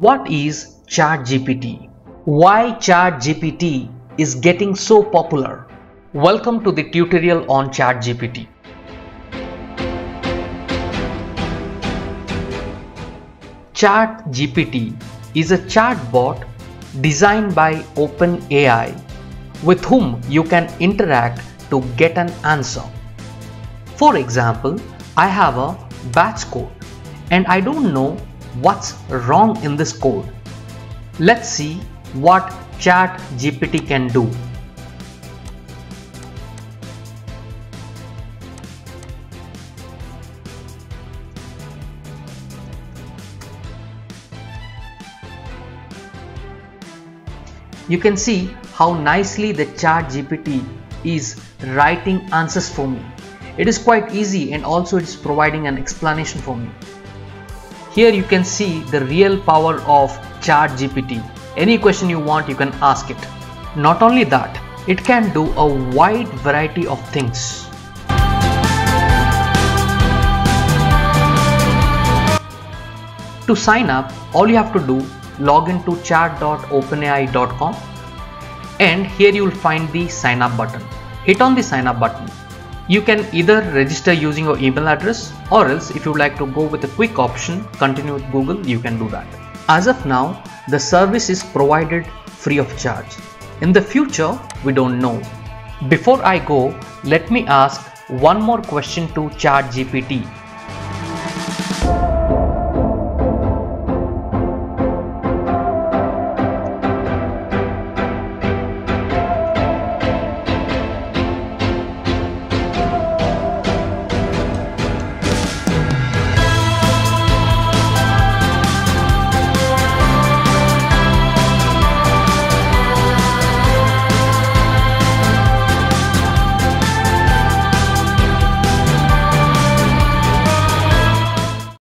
What is Chat GPT? Why Chat GPT is getting so popular? Welcome to the tutorial on Chat GPT. Chat GPT is a chatbot designed by OpenAI with whom you can interact to get an answer. For example, I have a batch code and I don't know what's wrong in this code. Let's see what Chat GPT can do. You can see how nicely the Chat GPT is writing answers for me. It is quite easy and also it is providing an explanation for me. Here you can see the real power of Chat GPT. Any question you want, you can ask it. Not only that, it can do a wide variety of things. To sign up, all you have to do, log into chat.openai.com and here you will find the sign up button. Hit on the sign up button. You can either register using your email address, or else if you would like to go with a quick option, continue with Google, you can do that. As of now, the service is provided free of charge. In the future, we don't know. Before I go, let me ask one more question to Chat GPT.